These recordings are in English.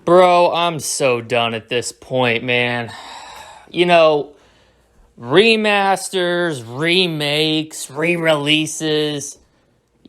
Bro, I'm so done at this point, man. You know, remasters, remakes, re-releases.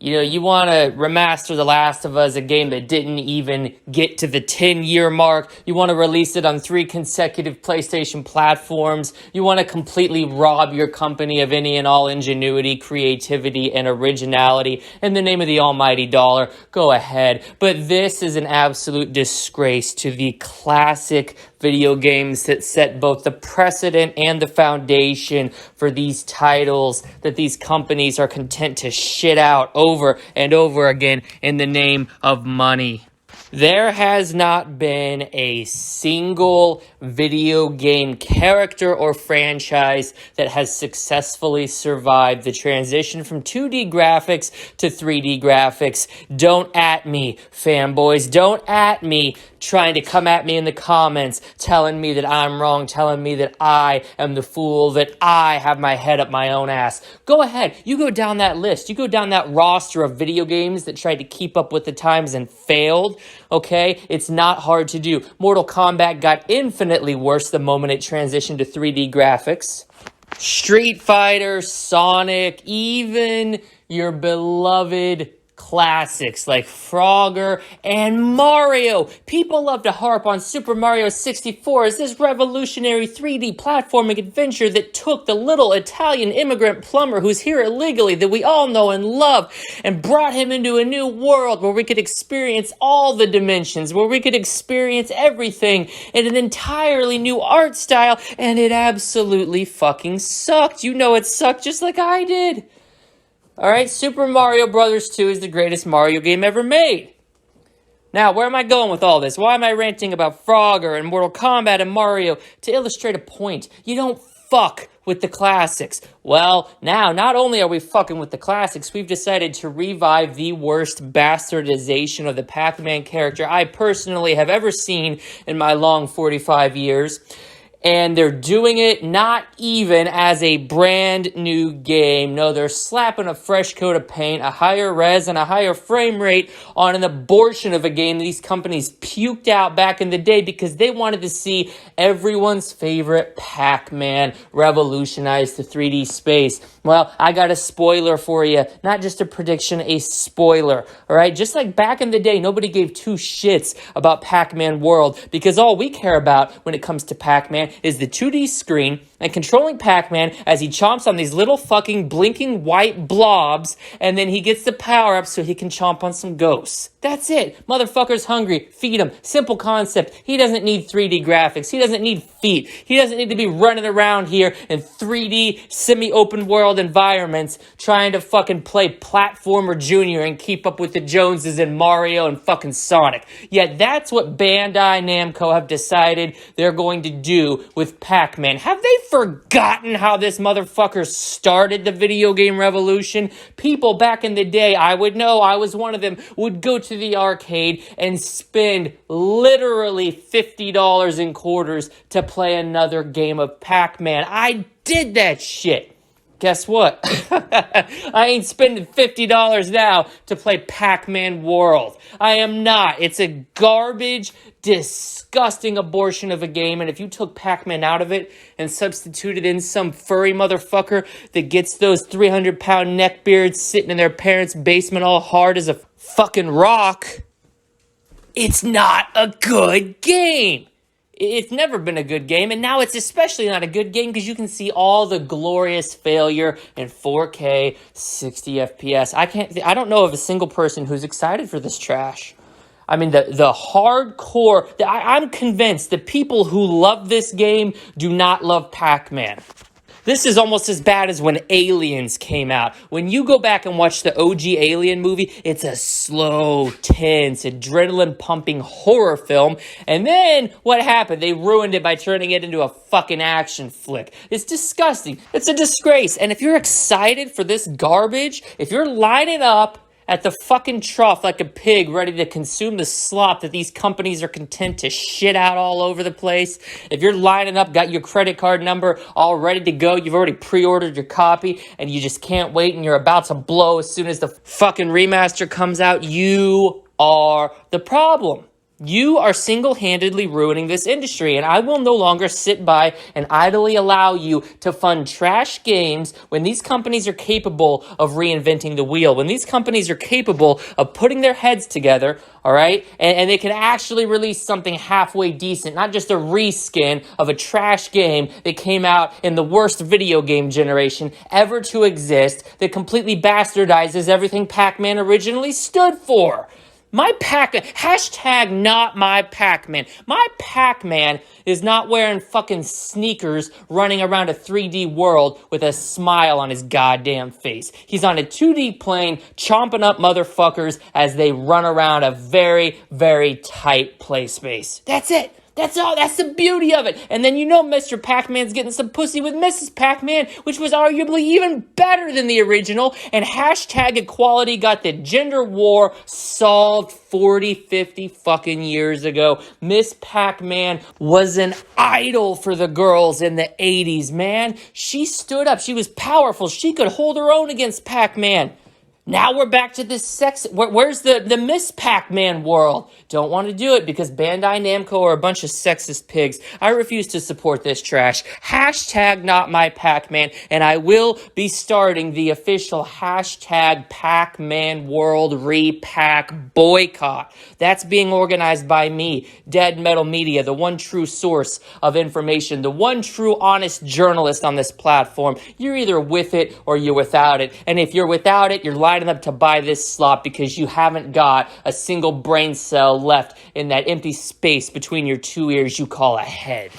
You want to remaster The Last of Us, a game that didn't even get to the 10-year mark. You want to release it on 3 consecutive PlayStation platforms. You want to completely rob your company of any and all ingenuity, creativity, and originality in the name of the almighty dollar. Go ahead. But this is an absolute disgrace to the classic video games that set both the precedent and the foundation for these titles that these companies are content to shit out over and over again in the name of money. There has not been a single video game character or franchise that has successfully survived the transition from 2D graphics to 3D graphics. Don't at me, fanboys. Don't at me trying to come at me in the comments, telling me that I'm wrong, telling me that I am the fool, that I have my head up my own ass. Go ahead. You go down that list. You go down that roster of video games that tried to keep up with the times and failed. Okay? It's not hard to do. Mortal Kombat got infinitely worse the moment it transitioned to 3D graphics. Street Fighter, Sonic, even your beloved classics like Frogger and Mario. People love to harp on Super Mario 64 as this revolutionary 3D platforming adventure that took the little Italian immigrant plumber who's here illegally that we all know and love and brought him into a new world where we could experience all the dimensions, where we could experience everything in an entirely new art style, and it absolutely fucking sucked. You know it sucked just like I did. Alright, Super Mario Bros. 2 is the greatest Mario game ever made. Now, where am I going with all this? Why am I ranting about Frogger and Mortal Kombat and Mario? To illustrate a point. You don't fuck with the classics. Well, now, not only are we fucking with the classics, we've decided to revive the worst bastardization of the Pac-Man character I personally have ever seen in my long 45 years. And they're doing it not even as a brand new game. No, they're slapping a fresh coat of paint, a higher res, and a higher frame rate on an abortion of a game these companies puked out back in the day because they wanted to see everyone's favorite Pac-Man revolutionize the 3D space. Well, I got a spoiler for you. Not just a prediction, a spoiler. All right? Just like back in the day, nobody gave 2 shits about Pac-Man World because all we care about when it comes to Pac-Man is the 2D screen and controlling Pac-Man as he chomps on these little fucking blinking white blobs, and then he gets the power-up so he can chomp on some ghosts. That's it. Motherfucker's hungry. Feed him. Simple concept. He doesn't need 3D graphics. He doesn't need feet. He doesn't need to be running around here in 3D semi-open world environments trying to fucking play Platformer Junior and keep up with the Joneses and Mario and fucking Sonic. Yet that's what Bandai Namco have decided they're going to do with Pac-Man. Have they forgotten how this motherfucker started the video game revolution? People back in the day, I would know, I was one of them, would go to the arcade and spend literally $50 in quarters to play another game of Pac-Man. I did that shit. Guess what? I ain't spending $50 now to play Pac-Man World. I am not. It's a garbage, disgusting abortion of a game, and if you took Pac-Man out of it and substituted in some furry motherfucker that gets those 300-pound neckbeards sitting in their parents' basement all hard as a fucking rock, it's not a good game. It's never been a good game, and now it's especially not a good game because you can see all the glorious failure in 4K 60 FPS. I don't know of a single person who's excited for this trash. I mean, the hardcore, I'm convinced the people who love this game do not love Pac-Man. This is almost as bad as when Aliens came out. When you go back and watch the OG Alien movie, it's a slow, tense, adrenaline-pumping horror film. And then what happened? They ruined it by turning it into a fucking action flick. It's disgusting. It's a disgrace. And if you're excited for this garbage, if you're lining up at the fucking trough like a pig ready to consume the slop that these companies are content to shit out all over the place, if you're lining up, got your credit card number all ready to go, you've already pre-ordered your copy, and you just can't wait and you're about to blow as soon as the fucking remaster comes out, you are the problem. You are single-handedly ruining this industry, and I will no longer sit by and idly allow you to fund trash games when these companies are capable of reinventing the wheel, when these companies are capable of putting their heads together, all right, and they can actually release something halfway decent, not just a reskin of a trash game that came out in the worst video game generation ever to exist, that completely bastardizes everything Pac-Man originally stood for. My Pac-Man, hashtag not my Pac-Man. My Pac-Man is not wearing fucking sneakers running around a 3D world with a smile on his goddamn face. He's on a 2D plane chomping up motherfuckers as they run around a very, very tight play space. That's it. That's all. That's the beauty of it. And then Mr. Pac-Man's getting some pussy with Mrs. Pac-Man, which was arguably even better than the original. And hashtag equality got the gender war solved 40, 50 fucking years ago. Miss Pac-Man was an idol for the girls in the 80s, man. She stood up. She was powerful. She could hold her own against Pac-Man. Now we're back to this sex. Where's the Miss Pac-Man World? Don't want to do it because Bandai Namco are a bunch of sexist pigs. I refuse to support this trash. Hashtag not my Pac-Man. And I will be starting the official hashtag Pac-Man World Re-Pac boycott. That's being organized by me, Dead Metal Media, the one true source of information, the one true honest journalist on this platform. You're either with it or you're without it. And if you're without it, you're lining up to buy this slop because you haven't got a single brain cell left in that empty space between your two ears you call a head.